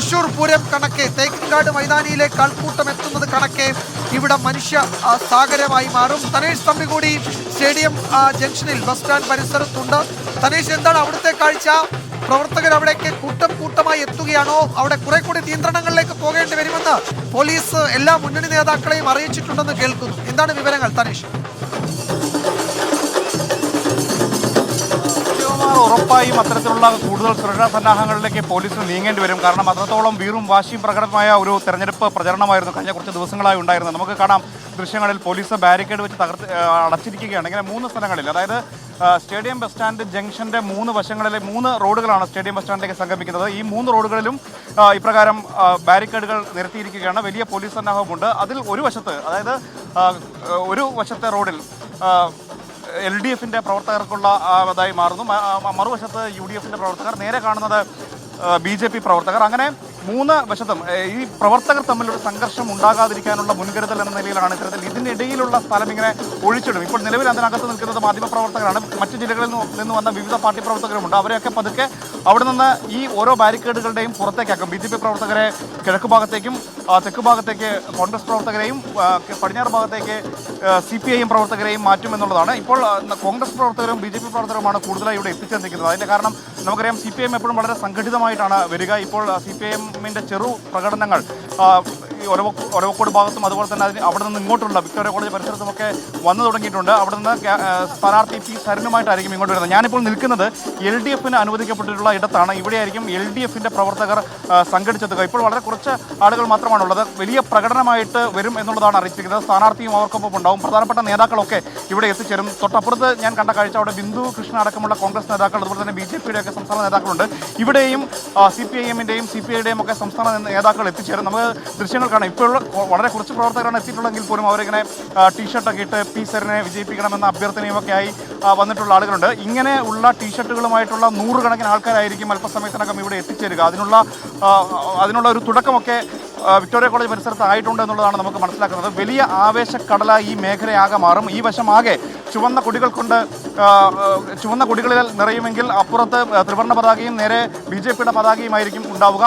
തൃശൂർ പൂരം കണക്കെ തേക്കിൻകാട് മൈതാനിയിലേക്ക് ആൾക്കൂട്ടം എത്തുന്നത് കണക്കെ ഇവിടെ മനുഷ്യ സാഗരമായി മാറും. തനേഷ് തമ്പി കൂടി സ്റ്റേഡിയം ജംഗ്ഷനിൽ ബസ് സ്റ്റാൻഡ് പരിസരത്തുണ്ട്. തനേഷ്, എന്താണ് അവിടുത്തെ കാഴ്ച? പ്രവർത്തകർ അവിടേക്ക് കൂട്ടമായി എത്തുകയാണോ? അവിടെ കുറെ കൂടി നിയന്ത്രണങ്ങളിലേക്ക് പോകേണ്ടി വരുമെന്ന് പോലീസ് എല്ലാ മുന്നണി നേതാക്കളെയും അറിയിച്ചിട്ടുണ്ടെന്ന് കേൾക്കുന്നു. എന്താണ് വിവരങ്ങൾ തനേഷ്? ഉറപ്പായും അത്തരത്തിലുള്ള കൂടുതൽ സുരക്ഷാ സന്നാഹങ്ങളിലേക്ക് പോലീസിന് നീങ്ങേണ്ടി വരും. കാരണം അത്രത്തോളം വീറും വാശിയും പ്രകടമായ ഒരു തെരഞ്ഞെടുപ്പ് പ്രചരണമായിരുന്നു കഴിഞ്ഞ കുറച്ച് ദിവസങ്ങളായി ഉണ്ടായിരുന്നത്. നമുക്ക് കാണാം ദൃശ്യങ്ങളിൽ പോലീസ് ബാരിക്കേഡ് വെച്ച് അടച്ചിരിക്കുകയാണ്. ഇങ്ങനെ 3 സ്ഥലങ്ങളിൽ, അതായത് സ്റ്റേഡിയം ബസ് സ്റ്റാൻഡ് ജംഗ്ഷന്റെ 3 വശങ്ങളിലെ 3 റോഡുകളാണ് സ്റ്റേഡിയം ബസ് സ്റ്റാൻഡിലേക്ക് സംഗമിക്കുന്നത്. ഈ 3 റോഡുകളിലും ഇപ്രകാരം ബാരിക്കേഡുകൾ നിരത്തിയിരിക്കുകയാണ്. വലിയ പോലീസ് സന്നാഹവുമുണ്ട്. അതിൽ ഒരു വശത്തെ റോഡിൽ LDFിൻ്റെ പ്രവർത്തകർക്കുള്ള അതായി മാറുന്നു. മറുവശത്ത് UDFിൻ്റെ പ്രവർത്തകർ, നേരെ കാണുന്നത് BJP പ്രവർത്തകർ. അങ്ങനെ 3 വശത്തും ഈ പ്രവർത്തകർ തമ്മിലൊരു സംഘർഷം ഉണ്ടാകാതിരിക്കാനുള്ള മുൻകരുതൽ എന്ന നിലയിലാണ് ഇത്തരത്തിൽ ഇതിനിടയിലുള്ള സ്ഥലം ഇങ്ങനെ ഒഴിച്ചിടും. ഇപ്പോൾ നിലവിൽ അതിനകത്ത് നിൽക്കുന്നത് മാധ്യമപ്രവർത്തകരാണ്. മറ്റു ജില്ലകളിൽ നിന്ന് വന്ന വിവിധ പാർട്ടി പ്രവർത്തകരുമുണ്ട്. അവരെയൊക്കെ പതുക്കെ അവിടെ നിന്ന് ഈ ഓരോ ബാരിക്കേഡുകളുടെയും പുറത്തേക്കാക്കും. BJP പ്രവർത്തകരെ കിഴക്ക് ഭാഗത്തേക്കും തെക്ക് ഭാഗത്തേക്ക് കോൺഗ്രസ് പ്രവർത്തകരെയും പടിഞ്ഞാറ് ഭാഗത്തേക്ക് CPIM പ്രവർത്തകരെയും മാറ്റുമെന്നുള്ളതാണ്. ഇപ്പോൾ കോൺഗ്രസ് പ്രവർത്തകരും BJP പ്രവർത്തകരുമാണ് കൂടുതലായി ഇവിടെ എത്തിച്ചേർന്നിരിക്കുന്നത്. അതിൻ്റെ കാരണം നമുക്കറിയാം, CPIM എപ്പോഴും വളരെ സംഘടിതമായിട്ടാണ് വരിക. ഇപ്പോൾ CPIMന്റെ ചെറു പ്രകടനങ്ങൾ ഒലവക്കോട് ഭാഗത്തും അതുപോലെ തന്നെ അവിടെ നിന്ന് ഇങ്ങോട്ടുള്ള വിക്ടോറിയ കോളേജ് പരിസരത്തുമൊക്കെ വന്നു തുടങ്ങിയിട്ടുണ്ട്. അവിടെ നിന്ന് സ്ഥാനാർത്ഥി P സരനുമായിട്ടായിരിക്കും ഇങ്ങോട്ട് വരുന്നത്. ഞാനിപ്പോൾ നിൽക്കുന്നത് LDFിന് അനുവദിക്കപ്പെട്ടിട്ടുള്ള ഇടത്താണ്. ഇവിടെയായിരിക്കും LDFിൻ്റെ പ്രവർത്തകർ സംഘടിച്ചെത്തുക. ഇപ്പോൾ വളരെ കുറച്ച് ആളുകൾ മാത്രമാണുള്ളത്. വലിയ പ്രകടനമായിട്ട് വരും എന്നുള്ളതാണ് അറിയിച്ചിരിക്കുന്നത്. സ്ഥാനാർത്ഥിയും അവർക്കൊപ്പം ഉണ്ടാവും. പ്രധാനപ്പെട്ട നേതാക്കളൊക്കെ ഇവിടെ എത്തിച്ചേരും. തൊട്ടപ്പുറത്ത് ഞാൻ കണ്ട കാഴ്ച, അവിടെ ബിന്ദു കൃഷ്ണ അടക്കമുള്ള കോൺഗ്രസ് നേതാക്കൾ, അതുപോലെ തന്നെ BJPയുടെ ഒക്കെ സംസ്ഥാന നേതാക്കളുണ്ട്. ഇവിടെയും CPIMൻ്റെയും CPIയുടെയും ഒക്കെ സംസ്ഥാന നേതാക്കൾ എത്തിച്ചേരും. നമുക്ക് ദൃശ്യങ്ങൾ കാണാം. ഇപ്പോൾ വളരെ കുറച്ച് പ്രവർത്തകരാണ് എത്തിയിട്ടുള്ളെങ്കിൽ പോലും അവരിങ്ങനെ ടീഷർട്ടൊക്കെ ഇട്ട് P സരനെ വിജയിപ്പിക്കണമെന്ന അഭ്യർത്ഥനയുമൊക്കെ ആയി വന്നിട്ടുള്ള ആളുകളുണ്ട്. ഇങ്ങനെ ഉള്ള ടീഷർട്ടുകളുമായിട്ടുള്ള 100 കണക്കിന് ആൾക്കാരായിരിക്കും അല്പസമയത്തിനകം ഇവിടെ എത്തിച്ചേരുക. അതിനുള്ള ഒരു തുടക്കമൊക്കെ വിക്ടോറിയ കോളേജ് പരിസരത്ത് ആയിട്ടുണ്ട് എന്നുള്ളതാണ് നമുക്ക് മനസ്സിലാക്കുന്നത്. വലിയ ആവേശക്കടലായി ഈ മേഖലയാകെ മാറും. ഈ വശം ആകെ ചുവന്ന കൊടികളിൽ നിറയുമെങ്കിൽ അപ്പുറത്ത് ത്രിവർണ്ണ പതാകയും നേരെ BJPയുടെ പതാകയുമായിരിക്കും ഉണ്ടാവുക.